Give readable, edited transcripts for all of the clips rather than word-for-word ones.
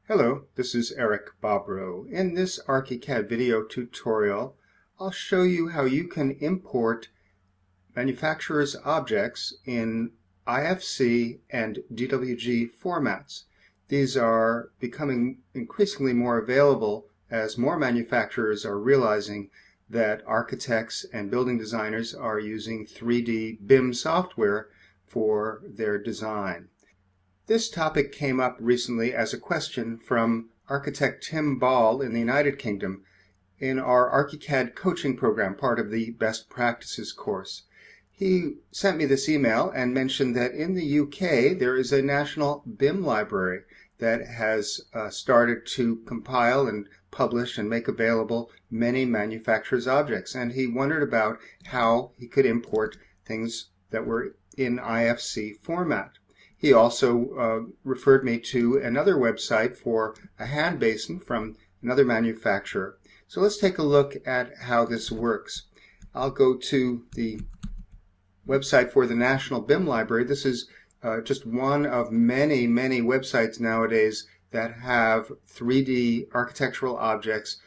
Hello, this is Eric Bobrow. In this ArchiCAD video tutorial, I'll show you how you can import manufacturer's objects in IFC and DWG formats. These are becoming increasingly more available as more manufacturers are realizing that architects and building designers are using 3D BIM software for their design. This topic came up recently as a question from architect Tim Ball in the United Kingdom in our ArchiCAD coaching program, part of the Best Practices course. He sent me this email and mentioned that in the UK there is a National BIM Library that has started to compile and publish and make available many manufacturers' objects, and he wondered about how he could import things that were in IFC format. He also referred me to another website for a hand basin from another manufacturer. So let's take a look at how this works. I'll go to the website for the National BIM Library. This is just one of many websites nowadays that have 3D architectural objects,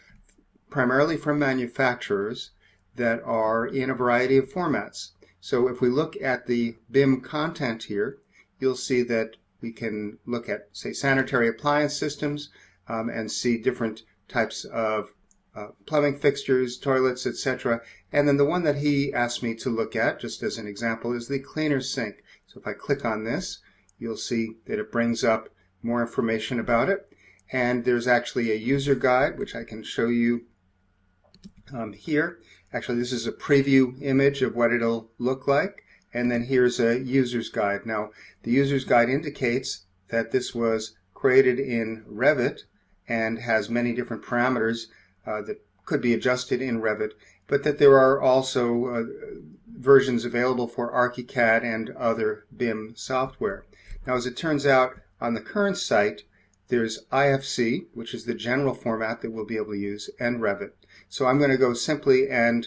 primarily from manufacturers, that are in a variety of formats. So if we look at the BIM content here, you'll see that we can look at, say, sanitary appliance systems and see different types of plumbing fixtures, toilets, etc. And then the one that he asked me to look at, just as an example, is the cleaner sink. So if I click on this, you'll see that it brings up more information about it. And there's actually a user guide, which I can show you here. Actually, this is a preview image of what it'll look like. And then here's a user's guide. Now, the user's guide indicates that this was created in Revit and has many different parameters that could be adjusted in Revit, but that there are also versions available for ArchiCAD and other BIM software. Now, as it turns out, on the current site, there's IFC, which is the general format that we'll be able to use, and Revit. So I'm going to go simply and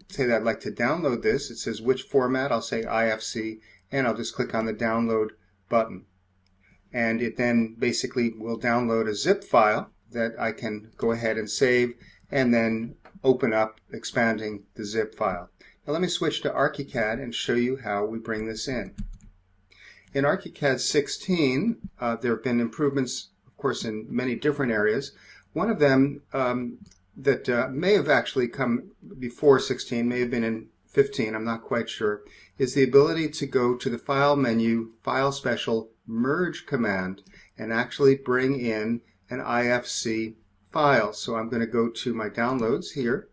say that I'd like to download this. It says which format. I'll say IFC, and I'll just click on the download button. And it then basically will download a zip file that I can go ahead and save and then open up, expanding the zip file. Now let me switch to ArchiCAD and show you how we bring this in. In ArchiCAD 16, there have been improvements, of course, in many different areas. One of them that may have actually come before 16, may have been in 15, I'm not quite sure, is the ability to go to the File menu, File Special, Merge command, and actually bring in an IFC file. So I'm going to go to my downloads here,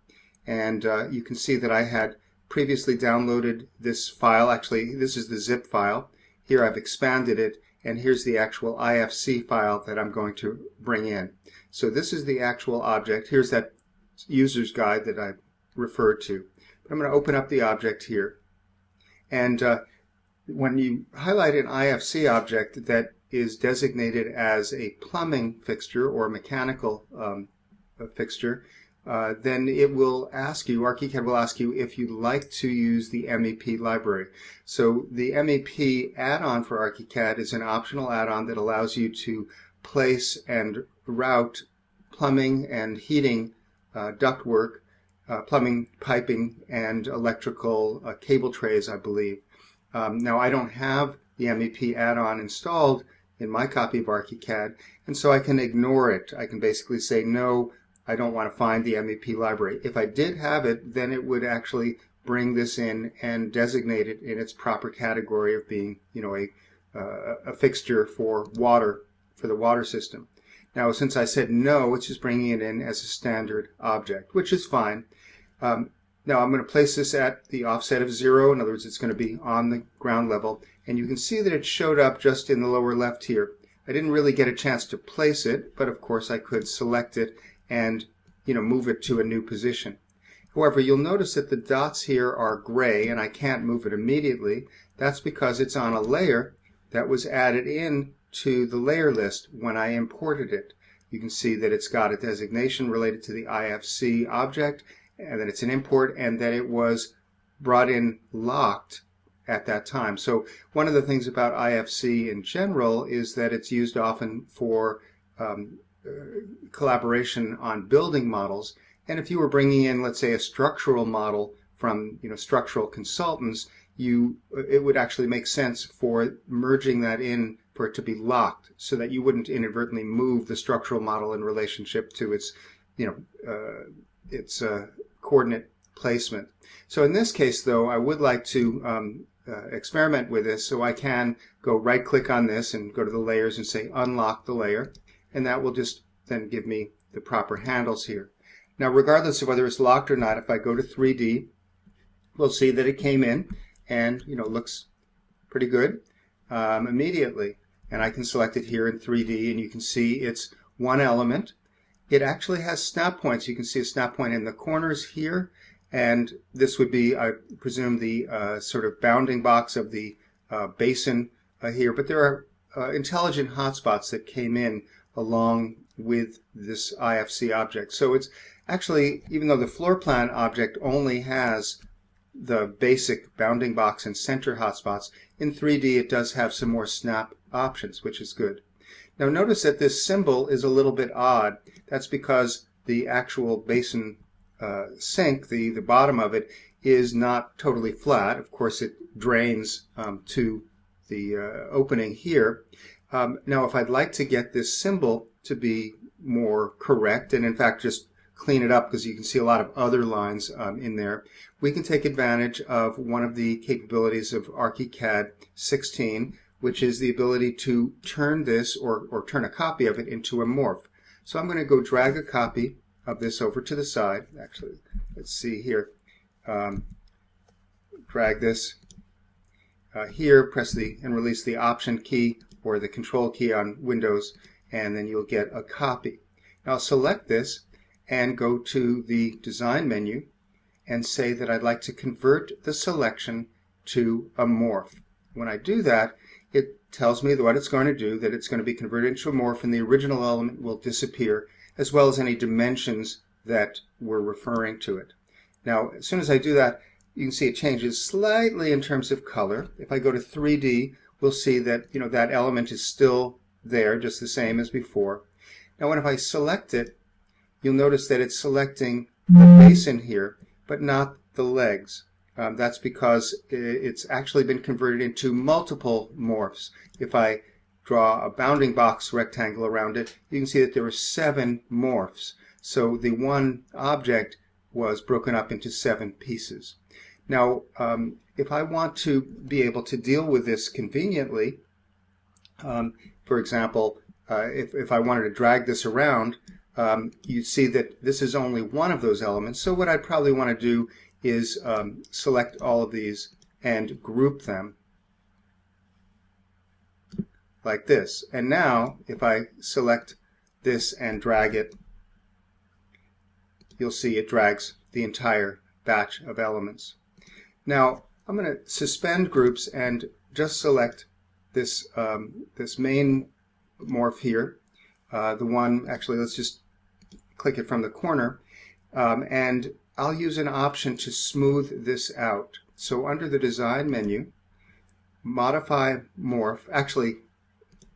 and you can see that I had previously downloaded this file. Actually, this is the zip file. Here I've expanded it, and here's the actual IFC file that I'm going to bring in. So this is the actual object. Here's that user's guide that I referred to. But I'm going to open up the object here. And when you highlight an IFC object that is designated as a plumbing fixture or mechanical fixture, then it will ask you, ArchiCAD will ask you if you'd like to use the MEP library. So the MEP add-on for ArchiCAD is an optional add-on that allows you to place and route plumbing and heating ductwork, plumbing, piping, and electrical cable trays, I believe. Now, I don't have the MEP add-on installed in my copy of ArchiCAD, and so I can ignore it. I can basically say, no, I don't want to find the MEP library. If I did have it, then it would actually bring this in and designate it in its proper category of being, a fixture for water, for the water system. Now, since I said no, it's just bringing it in as a standard object, which is fine. Now, I'm going to place this at the offset of 0. In other words, it's going to be on the ground level. And you can see that it showed up just in the lower left here. I didn't really get a chance to place it, but of course I could select it and move it to a new position. However, you'll notice that the dots here are gray, and I can't move it immediately. That's because it's on a layer that was added in to the layer list when I imported it. You can see that it's got a designation related to the IFC object, and that it's an import, and that it was brought in locked at that time. So one of the things about IFC in general is that it's used often for collaboration on building models. And if you were bringing in, let's say, a structural model from structural consultants, it would actually make sense for merging that in for it to be locked, so that you wouldn't inadvertently move the structural model in relationship to its coordinate placement. So in this case, though, I would like to experiment with this, so I can go right-click on this and go to the layers and say unlock the layer, and that will just then give me the proper handles here. Now, regardless of whether it's locked or not, if I go to 3D, we'll see that it came in and looks pretty good immediately. And I can select it here in 3D, and you can see it's one element. It actually has snap points. You can see a snap point in the corners here, and this would be, I presume, the sort of bounding box of the basin here. But there are intelligent hotspots that came in along with this IFC object. So it's actually, even though the floor plan object only has the basic bounding box and center hotspots, in 3D it does have some more snap options, which is good. Now notice that this symbol is a little bit odd. That's because the actual basin sink, the bottom of it, is not totally flat. Of course, it drains to the opening here. Now, if I'd like to get this symbol to be more correct, and in fact just clean it up because you can see a lot of other lines in there, we can take advantage of one of the capabilities of ArchiCAD 16, which is the ability to turn this or turn a copy of it into a morph. So I'm going to go drag a copy of this over to the side. Actually, let's see here. Drag this here, press and release the Option key or the Control key on Windows, and then you'll get a copy. Now I'll select this and go to the Design menu and say that I'd like to convert the selection to a morph. When I do that, it tells me what it's going to do, that it's going to be converted into a morph, and the original element will disappear, as well as any dimensions that were referring to it. Now, as soon as I do that, you can see it changes slightly in terms of color. If I go to 3D, we'll see that that element is still there, just the same as before. Now, if I select it, you'll notice that it's selecting the basin here, but not the legs. That's because it's actually been converted into multiple morphs. If I draw a bounding box rectangle around it, you can see that there are 7 morphs. So the one object was broken up into 7 pieces. Now, if I want to be able to deal with this conveniently, for example, if I wanted to drag this around, you see that this is only one of those elements. So what I'd probably want to do is select all of these and group them like this. And now, if I select this and drag it, you'll see it drags the entire batch of elements. Now, I'm going to suspend groups and just select this, this main morph here. The one, actually, let's just click it from the corner. And I'll use an option to smooth this out. So under the Design menu, Modify Morph. Actually,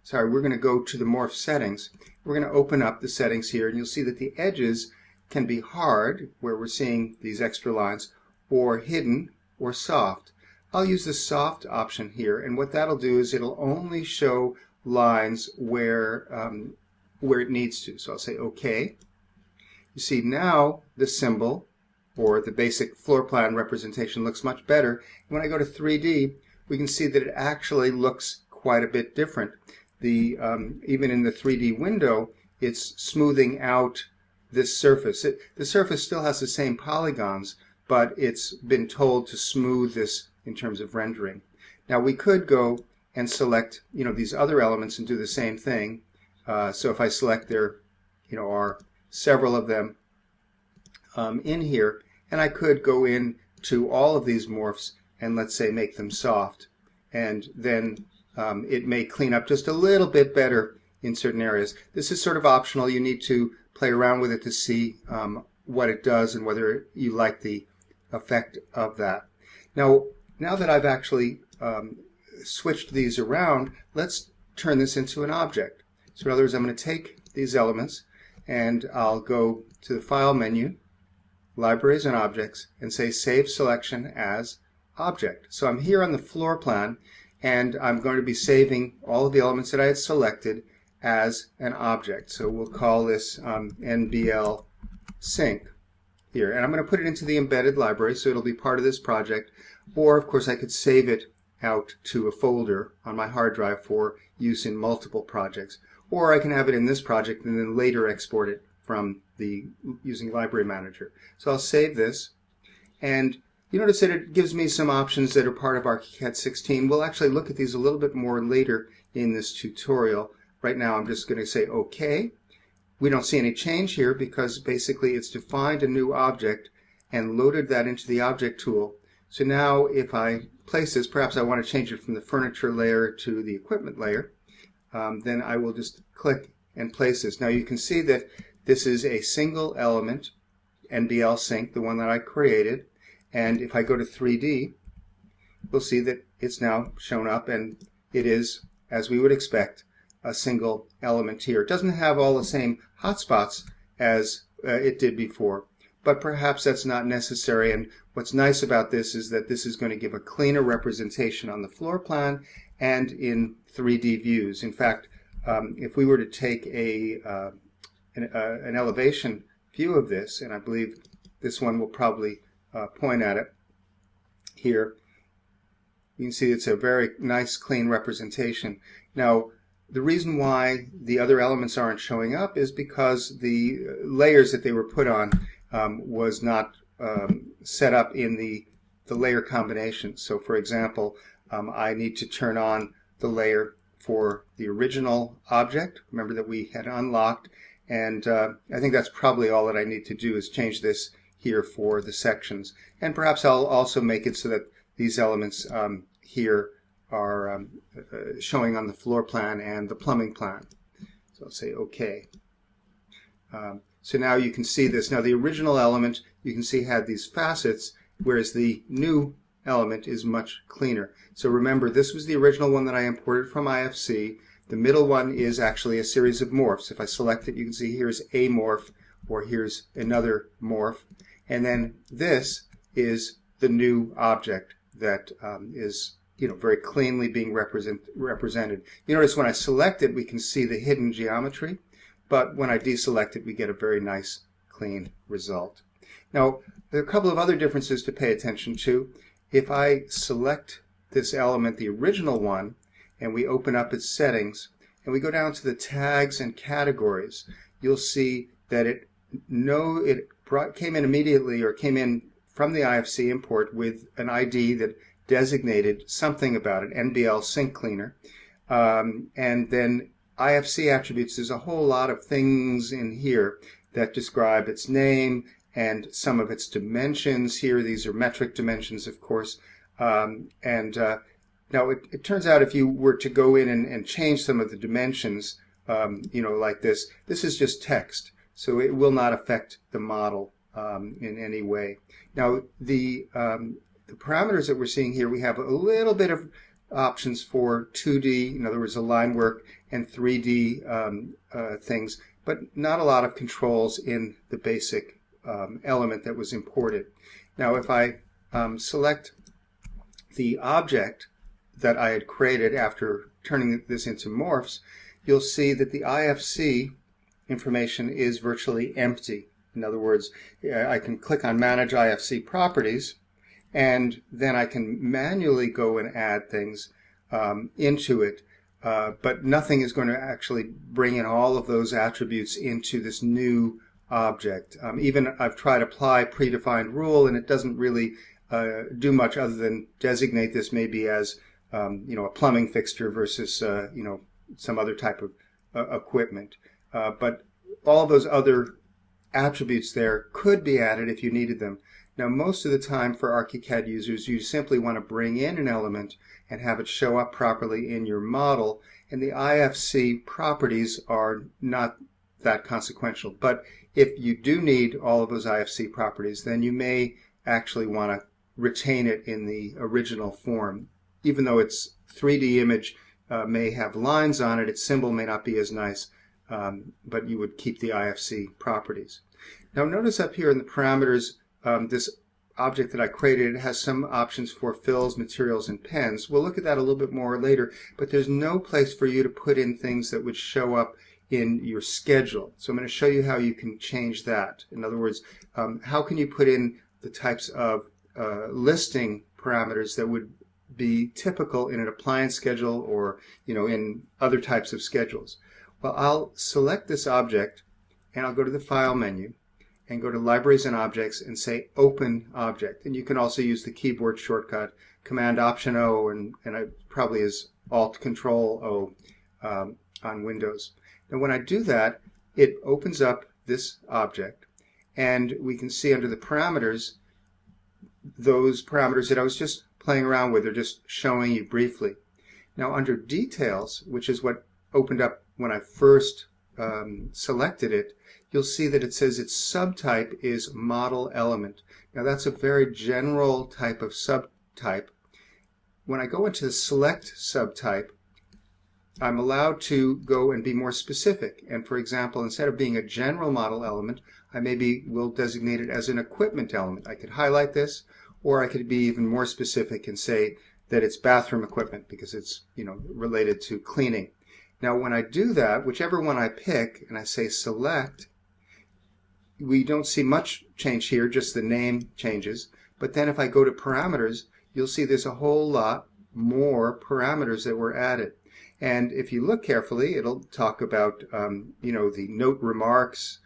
sorry, we're going to go to the Morph settings. We're going to open up the settings here, and you'll see that the edges can be hard, where we're seeing these extra lines, or hidden, or soft. I'll use the soft option here, and what that'll do is it'll only show lines where it needs to. So I'll say OK. You see now the symbol, or the basic floor plan representation, looks much better. When I go to 3D, we can see that it actually looks quite a bit different. Even in the 3D window, it's smoothing out this surface. The surface still has the same polygons, but it's been told to smooth this in terms of rendering. Now we could go and select these other elements and do the same thing. So if I select, there are several of them in here, and I could go in to all of these morphs and, let's say, make them soft, and then it may clean up just a little bit better in certain areas. This is sort of optional. You need to play around with it to see what it does and whether you like the effect of that. Now that I've actually switched these around, let's turn this into an object. So in other words, I'm going to take these elements, and I'll go to the File menu, Libraries and Objects, and say Save Selection as Object. So I'm here on the floor plan, and I'm going to be saving all of the elements that I had selected as an object. So we'll call this NBL Sync here, and I'm going to put it into the embedded library, so it'll be part of this project. Or of course I could save it out to a folder on my hard drive for use in multiple projects, or I can have it in this project and then later export it from using Library Manager. So I'll save this, and you notice that it gives me some options that are part of ArchiCAD 16. We'll actually look at these a little bit more later in this tutorial. Right now I'm just going to say OK. We don't see any change here because basically it's defined a new object and loaded that into the object tool. So now if I place this, perhaps I want to change it from the furniture layer to the equipment layer, then I will just click and place this. Now you can see that this is a single element, NBL Sync, the one that I created, and if I go to 3D, we'll see that it's now shown up, and it is, as we would expect, a single element here. It doesn't have all the same hotspots as it did before, but perhaps that's not necessary, and what's nice about this is that this is going to give a cleaner representation on the floor plan and in 3D views. In fact, if we were to take an elevation view of this, and I believe this one will probably point at it here, you can see it's a very nice clean representation. Now the reason why the other elements aren't showing up is because the layers that they were put on was not set up in the layer combination. So for example, I need to turn on the layer for the original object, remember that we had unlocked, and I think that's probably all that I need to do is change this here for the sections. And perhaps I'll also make it so that these elements here are showing on the floor plan and the plumbing plan. So I'll say OK. So now you can see this. Now the original element, you can see, had these facets, whereas the new element is much cleaner. So remember, this was the original one that I imported from IFC. The middle one is actually a series of morphs. If I select it, you can see here's a morph, or here's another morph. And then this is the new object that is very cleanly being represented. You notice when I select it, we can see the hidden geometry, but when I deselect it, we get a very nice, clean result. Now, there are a couple of other differences to pay attention to. If I select this element, the original one, and we open up its settings, and we go down to the tags and categories, you'll see that it came in immediately, or came in from the IFC import with an ID that designated something about it, NBL Sync Cleaner. And then IFC attributes, there's a whole lot of things in here that describe its name and some of its dimensions here. These are metric dimensions, of course. Now it turns out if you were to go in and change some of the dimensions, like this is just text, so it will not affect the model in any way. Now the parameters that we're seeing here, we have a little bit of options for 2D, in other words, line work, and 3D things, but not a lot of controls in the basic element that was imported. Now if I select the object that I had created after turning this into morphs, you'll see that the IFC information is virtually empty. In other words, I can click on Manage IFC Properties, and then I can manually go and add things into it, but nothing is going to actually bring in all of those attributes into this new object. Even I've tried apply predefined rule, and it doesn't really do much other than designate this maybe as a plumbing fixture versus some other type of equipment. But all of those other attributes there could be added if you needed them. Now most of the time for ArchiCAD users, you simply want to bring in an element and have it show up properly in your model, and the IFC properties are not that consequential. But if you do need all of those IFC properties, then you may actually want to retain it in the original form. Even though its 3D image may have lines on it, its symbol may not be as nice. but you would keep the IFC properties. Now notice up here in the parameters, this object that I created has some options for fills, materials, and pens. We'll look at that a little bit more later, but there's no place for you to put in things that would show up in your schedule. So I'm going to show you how you can change that. In other words, how can you put in the types of listing parameters that would be typical in an appliance schedule or in other types of schedules. Well, I'll select this object and I'll go to the File menu and go to Libraries and Objects and say Open Object. And you can also use the keyboard shortcut Command-Option-O, and it probably is Alt-Control-O on Windows. Now when I do that, it opens up this object, and we can see under the parameters, those parameters that I was just playing around with are just showing you briefly. Now under Details, which is what opened up when I first selected it, you'll see that it says its subtype is model element. Now that's a very general type of subtype. When I go into the select subtype, I'm allowed to go and be more specific. And for example, instead of being a general model element, I maybe will designate it as an equipment element. I could highlight this, or I could be even more specific and say that it's bathroom equipment because it's related to cleaning. Now when I do that, whichever one I pick and I say select, we don't see much change here, just the name changes. But then if I go to parameters, you'll see there's a whole lot more parameters that were added. And if you look carefully, it'll talk about the note remarks,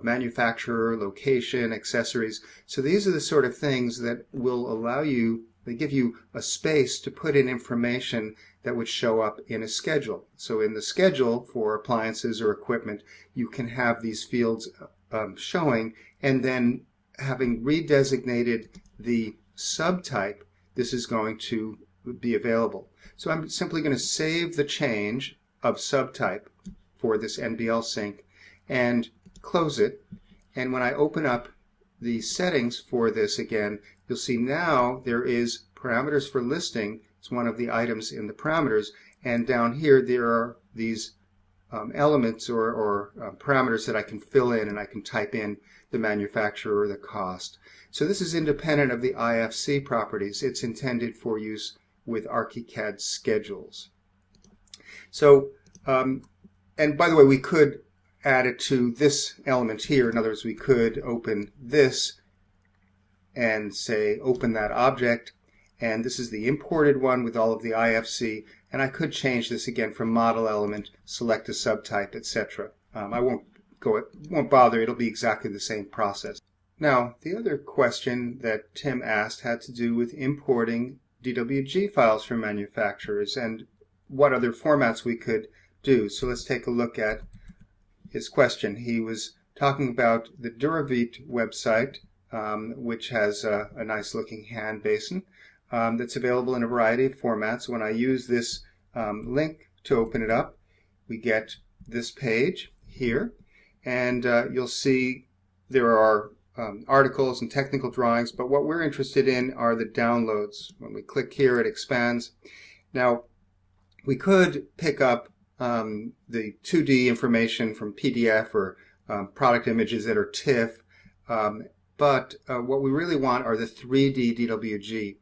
manufacturer, location, accessories. So these are the sort of things that will allow you, they give you a space to put in information that would show up in a schedule. So in the schedule for appliances or equipment, you can have these fields showing, and then having redesignated the subtype, this is going to be available. So I'm simply going to save the change of subtype for this NBL sync and close it. And when I open up the settings for this again, you'll see now there is parameters for listing. It's one of the items in the parameters. And down here there are these elements or parameters that I can fill in, and I can type in the manufacturer or the cost. So this is independent of the IFC properties. It's intended for use with ArchiCAD schedules. So, and by the way, we could add it to this element here. In other words, we could open this and say open that object, and this is the imported one with all of the IFC, and I could change this again from model element, select a subtype, etc. I won't bother, it'll be exactly the same process. Now, the other question that Tim asked had to do with importing DWG files from manufacturers and what other formats we could do. So let's take a look at his question. He was talking about the Duravit website, which has a nice looking hand basin that's available in a variety of formats. When I use this link to open it up, we get this page here, and you'll see there are articles and technical drawings, but what we're interested in are the downloads. When we click here, it expands. Now, we could pick up the 2D information from PDF or product images that are TIFF, but what we really want are the 3D DWG.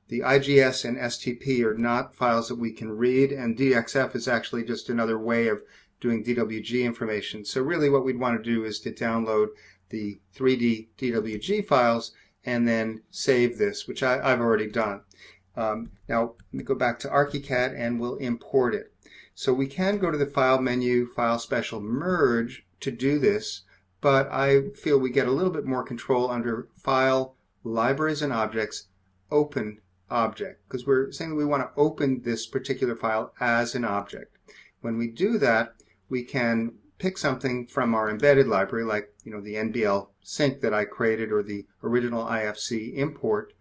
The IGS and STP are not files that we can read, and DXF is actually just another way of doing DWG information. So really what we'd want to do is to download the 3D DWG files and then save this, which I've already done. Now let me go back to ArchiCAD and we'll import it. So we can go to the File menu, File Special Merge to do this, but I feel we get a little bit more control under File, Libraries and Objects, Open Object, because we're saying we want to open this particular file as an object. When we do that, we can pick something from our embedded library, like the NBL sync that I created or the original IFC import.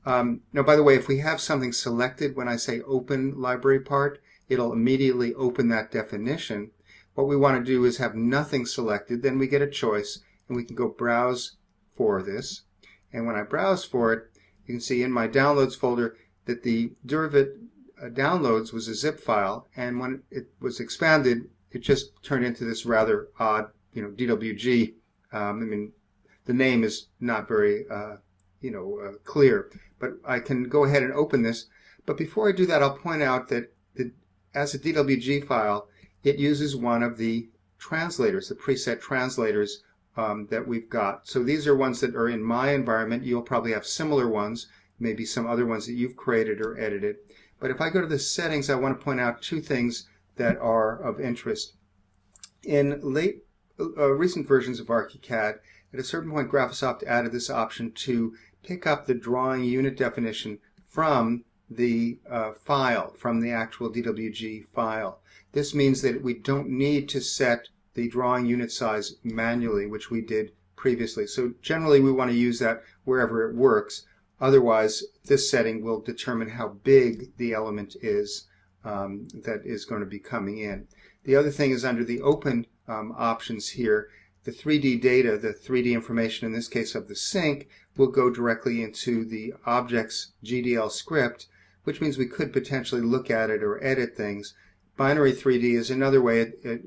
Now, by the way, if we have something selected when I say open library part, it'll immediately open that definition. What we want to do is have nothing selected, then we get a choice, and we can go browse for this. And when I browse for it, you can see in my downloads folder that the Duravit downloads was a zip file, and when it was expanded, it just turned into this rather odd, DWG. I mean, the name is not very, clear. But I can go ahead and open this. But before I do that, I'll point out that as a DWG file, it uses one of the translators, the preset translators that we've got. So these are ones that are in my environment. You'll probably have similar ones, maybe some other ones that you've created or edited. But if I go to the settings, I want to point out two things that are of interest. In recent versions of ArchiCAD, at a certain point, Graphisoft added this option to pick up the drawing unit definition from the file, from the actual DWG file. This means that we don't need to set the drawing unit size manually, which we did previously. So generally we want to use that wherever it works. Otherwise, this setting will determine how big the element is that is going to be coming in. The other thing is under the open options here, the 3D data, the 3D information, in this case of the sink, will go directly into the objects GDL script, which means we could potentially look at it or edit things. Binary 3D is another way. It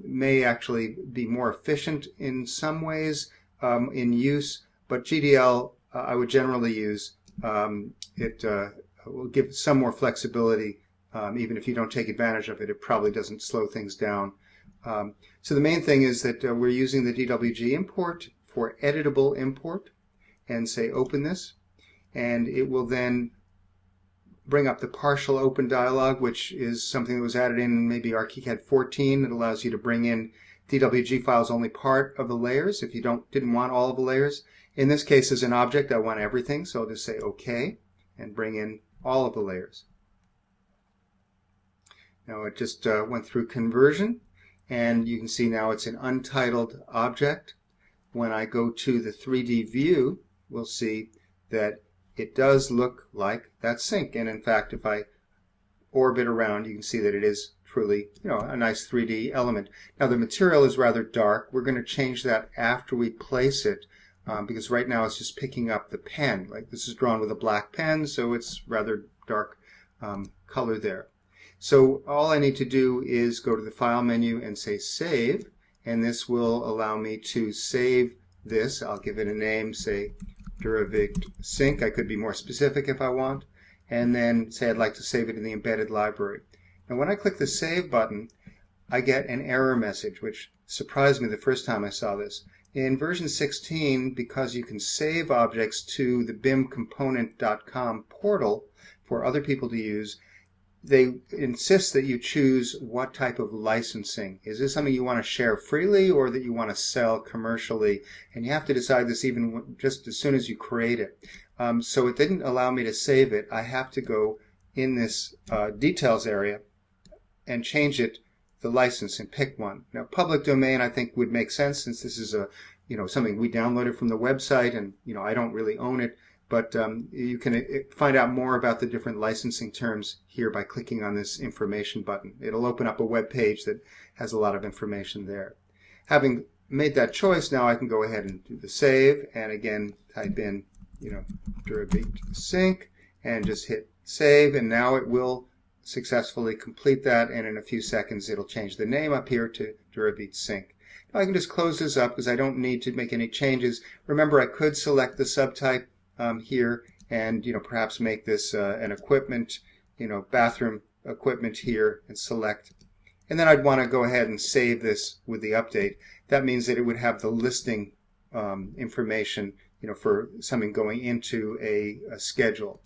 may actually be more efficient in some ways in use, but GDL I would generally use. It will give some more flexibility. Even if you don't take advantage of it, it probably doesn't slow things down. So the main thing is that we're using the DWG import for editable import, and say open this, and it will then bring up the partial open dialog, which is something that was added in maybe ArchiCAD 14. It allows you to bring in DWG files only part of the layers if you didn't want all of the layers. In this case, as an object, I want everything, so I'll just say OK and bring in all of the layers. Now it just went through conversion, and you can see now it's an untitled object. When I go to the 3D view, we'll see that it does look like that sink. And in fact, if I orbit around, you can see that it is truly, a nice 3D element. Now the material is rather dark. We're going to change that after we place it, because right now it's just picking up the pen. Like this is drawn with a black pen, so it's rather dark color there. So all I need to do is go to the File menu and say Save, and this will allow me to save this. I'll give it a name, say DWG Sync. I could be more specific if I want, and then say I'd like to save it in the embedded library. Now when I click the Save button, I get an error message, which surprised me the first time I saw this. In version 16, because you can save objects to the bimcomponent.com portal for other people to use, they insist that you choose what type of licensing. Is this something you want to share freely or that you want to sell commercially? And you have to decide this even just as soon as you create it. So it didn't allow me to save it. I have to go in this details area and change it, the license, and pick one. Now public domain I think would make sense, since this is a something we downloaded from the website, and I don't really own it. But you can find out more about the different licensing terms here by clicking on this information button. It'll open up a web page that has a lot of information there. Having made that choice, now I can go ahead and do the save, and again type in DWG Sync and just hit save, and now it will successfully complete that, and in a few seconds it'll change the name up here to DWG Sync. Now I can just close this up because I don't need to make any changes. Remember, I could select the subtype here and perhaps make this an equipment, bathroom equipment here, and select, and then I'd want to go ahead and save this with the update. That means that it would have the listing information for something going into a schedule.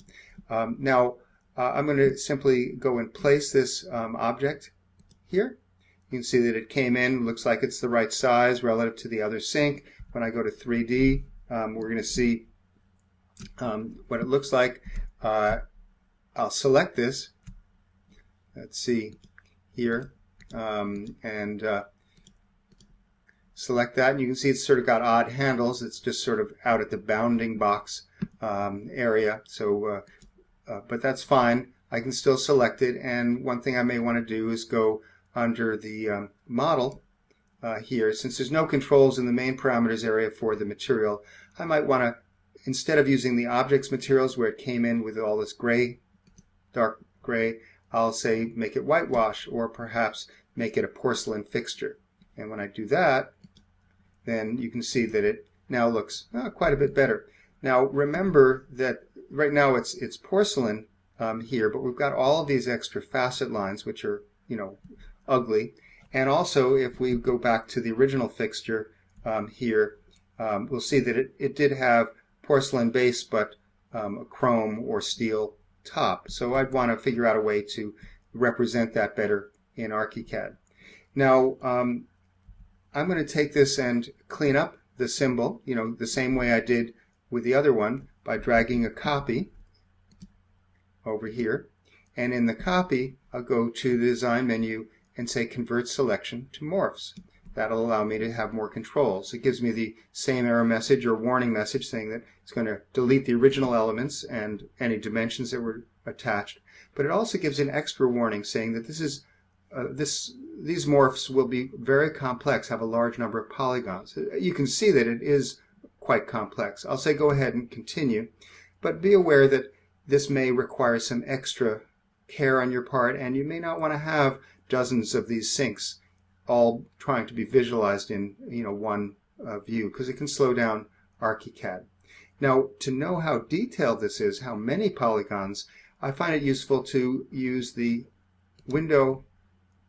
Now I'm going to simply go and place this object here. You can see that it came in, looks like it's the right size relative to the other sink. When I go to 3D, we're going to see what it looks like. I'll select this. Let's see here, and select that, and you can see it's sort of got odd handles. It's just sort of out at the bounding box area. So, but that's fine. I can still select it. And one thing I may want to do is go under the model here. Since there's no controls in the main parameters area for the material, I might want to, instead of using the objects materials where it came in with all this gray, dark gray, I'll say make it whitewash, or perhaps make it a porcelain fixture. And when I do that, then you can see that it now looks quite a bit better. Now remember that right now it's porcelain here, but we've got all of these extra facet lines which are, ugly. And also if we go back to the original fixture here, we'll see that it did have porcelain base but a chrome or steel top. So I'd want to figure out a way to represent that better in ArchiCAD. Now I'm going to take this and clean up the symbol, the same way I did with the other one, by dragging a copy over here. And in the copy, I'll go to the design menu and say convert selection to morphs. That'll allow me to have more controls. It gives me the same error message or warning message saying that it's going to delete the original elements and any dimensions that were attached. But it also gives an extra warning saying that these morphs will be very complex, have a large number of polygons. You can see that it is quite complex. I'll say go ahead and continue, but be aware that this may require some extra care on your part, and you may not want to have dozens of these sinks all trying to be visualized in one view, because it can slow down ArchiCAD. Now, to know how detailed this is, how many polygons, I find it useful to use the Window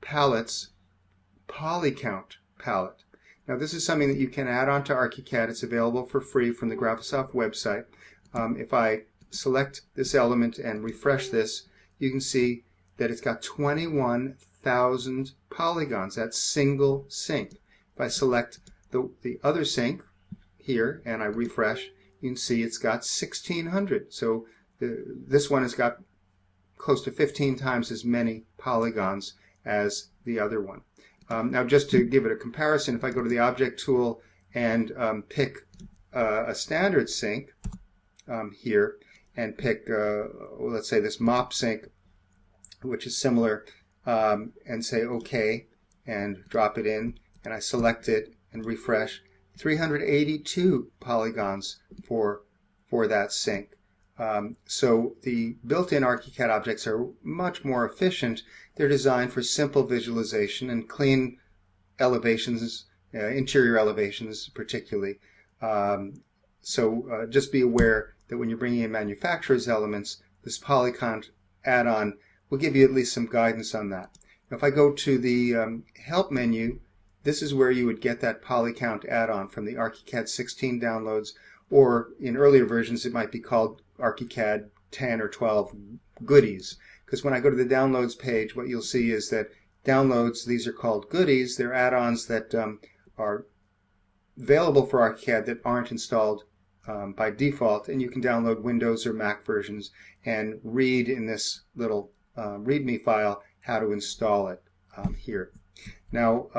Palettes Polycount palette. Now this is something that you can add on to ArchiCAD. It's available for free from the Graphisoft website. If I select this element and refresh this, you can see that it's got 21,000 polygons. That's single sink. If I select the other sink here and I refresh, you can see it's got 1,600. So this one has got close to 15 times as many polygons as the other one. Now just to give it a comparison, if I go to the Object tool and pick a standard sink here and pick, let's say this mop sink, which is similar, and say OK and drop it in, and I select it and refresh, 382 polygons for that sink. So the built-in ArchiCAD objects are much more efficient. They're designed for simple visualization and clean elevations, interior elevations particularly. So just be aware that when you're bringing in manufacturer's elements, this Polycount add-on will give you at least some guidance on that. Now, if I go to the Help menu, this is where you would get that Polycount add-on from the ArchiCAD 16 downloads, or in earlier versions it might be called ArchiCAD 10 or 12 goodies. Because when I go to the downloads page, what you'll see is that downloads, these are called goodies. They're add-ons that are available for ArchiCAD that aren't installed by default, and you can download Windows or Mac versions and read in this little README file how to install it here. Now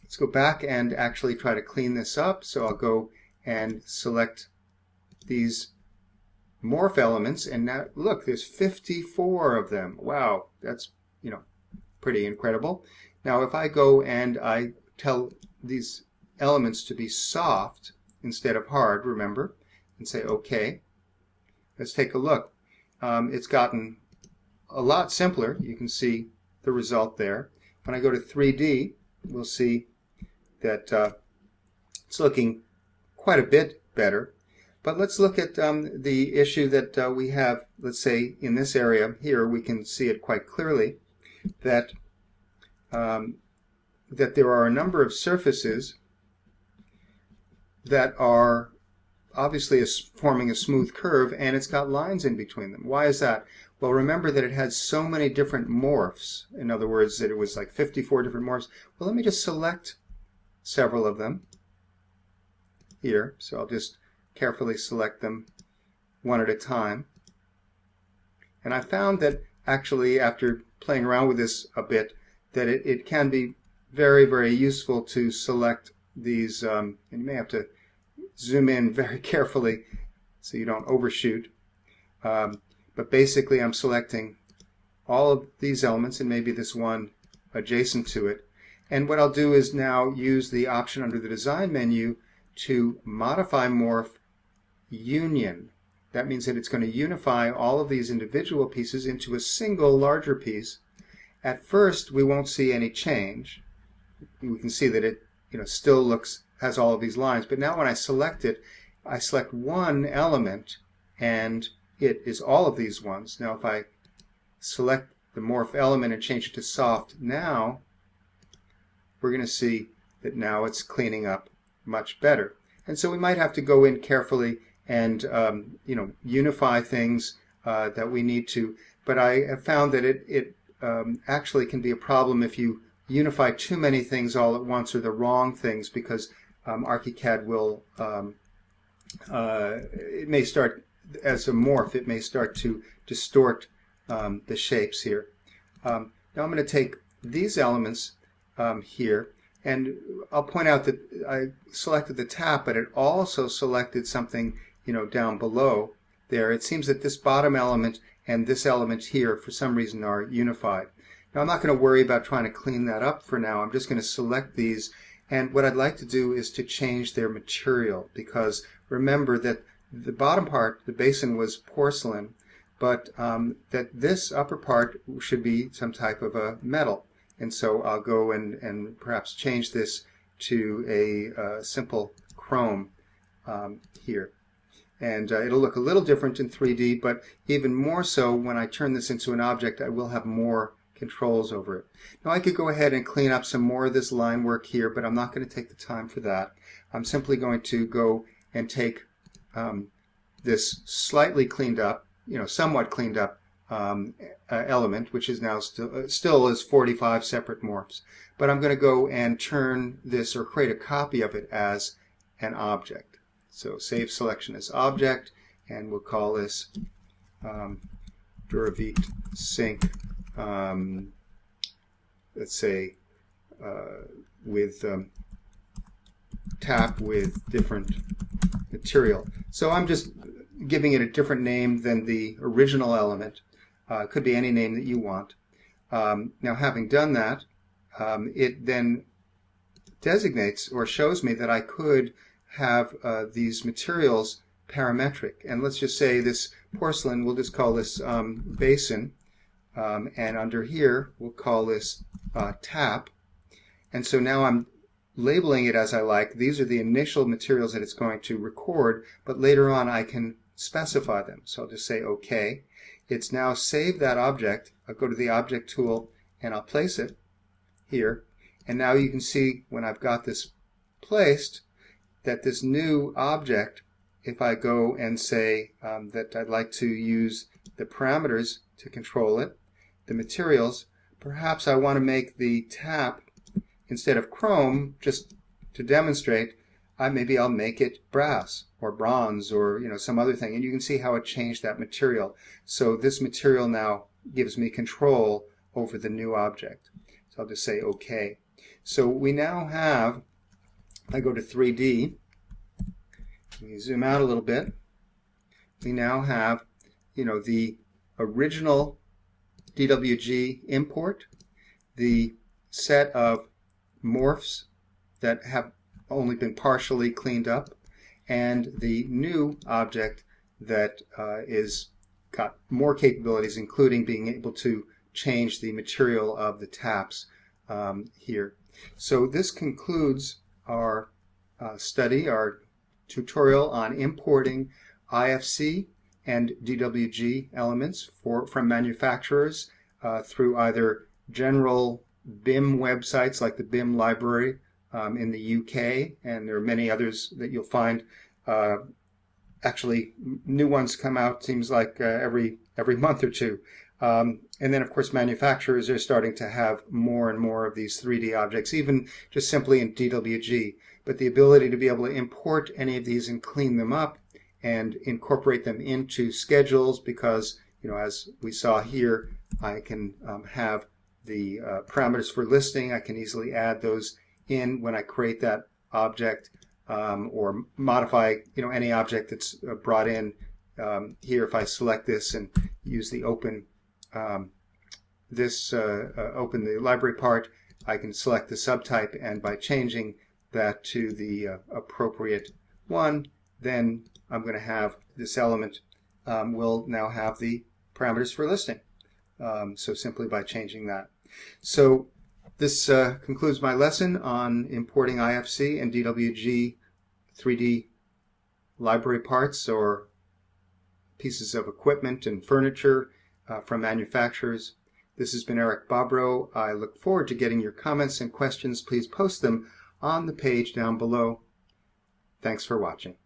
let's go back and actually try to clean this up. So I'll go and select these morph elements, and now look, there's 54 of them. Wow, that's pretty incredible. Now if I go and I tell these elements to be soft instead of hard, remember, and say OK, let's take a look. It's gotten a lot simpler. You can see the result there. When I go to 3D, we'll see that it's looking quite a bit better. But let's look at the issue that we have, let's say, in this area here. We can see it quite clearly that that there are a number of surfaces that are obviously forming a smooth curve, and it's got lines in between them. Why is that? Well, remember that it had so many different morphs. In other words, that it was like 54 different morphs. Well, let me just select several of them here. So I'll just carefully select them one at a time. And I found that actually, after playing around with this a bit, that it can be very, very useful to select these, and you may have to zoom in very carefully so you don't overshoot. But basically I'm selecting all of these elements and maybe this one adjacent to it. And what I'll do is now use the option under the design menu to modify morph union. That means that it's going to unify all of these individual pieces into a single larger piece. At first, we won't see any change. We can see that it still has all of these lines. But now when I select it, I select one element, and it is all of these ones. Now if I select the morph element and change it to soft, now we're going to see that now it's cleaning up much better. And so we might have to go in carefully and unify things that we need to. But I have found that it actually can be a problem if you unify too many things all at once, or the wrong things, because ArchiCAD will, it may start, as a morph, it may start to distort the shapes here. Now I'm going to take these elements here, and I'll point out that I selected the tap, but it also selected something down below there. It seems that this bottom element and this element here for some reason are unified. Now I'm not going to worry about trying to clean that up for now. I'm just going to select these, and what I'd like to do is to change their material, because remember that the bottom part, the basin, was porcelain, but that this upper part should be some type of a metal. And so I'll go and perhaps change this to a simple chrome here. And it'll look a little different in 3D, but even more so when I turn this into an object, I will have more controls over it. Now I could go ahead and clean up some more of this line work here, but I'm not going to take the time for that. I'm simply going to go and take this slightly cleaned up, somewhat cleaned up element, which is now still is 45 separate morphs. But I'm going to go and turn this, or create a copy of it, as an object. So save selection as object, and we'll call this Duravit Sync, let's say with tap with different material. So I'm just giving it a different name than the original element. It could be any name that you want. Now having done that, it then designates or shows me that I could have these materials parametric. And let's just say this porcelain, we'll just call this basin, and under here we'll call this tap. And so now I'm labeling it as I like. These are the initial materials that it's going to record, but later on I can specify them. So I'll just say OK. It's now saved that object. I'll go to the object tool and I'll place it here. And now you can see when I've got this placed that this new object, if I go and say that I'd like to use the parameters to control it, the materials, perhaps I want to make the tap, instead of chrome, just to demonstrate, maybe I'll make it brass or bronze or some other thing. And you can see how it changed that material. So this material now gives me control over the new object. So I'll just say OK. So we now have, if I go to 3D, we zoom out a little bit, we now have the original DWG import, the set of morphs that have only been partially cleaned up, and the new object that is got more capabilities, including being able to change the material of the taps here. So this concludes our study, our tutorial on importing IFC and DWG elements from manufacturers through either general BIM websites like the BIM Library in the UK, and there are many others that you'll find. Actually, new ones come out, seems like every month or two. And then, of course, manufacturers are starting to have more and more of these 3D objects, even just simply in DWG. But the ability to be able to import any of these and clean them up and incorporate them into schedules, because, as we saw here, I can have the parameters for listing. I can easily add those in when I create that object, or modify any object that's brought in. Here, if I select this and use the open open the library part, I can select the subtype, and by changing that to the appropriate one, then I'm going to have this element will now have the parameters for listing. So simply by changing that. So this concludes my lesson on importing IFC and DWG 3D library parts or pieces of equipment and furniture from manufacturers. This has been Eric Bobrow. I look forward to getting your comments and questions. Please post them on the page down below. Thanks for watching.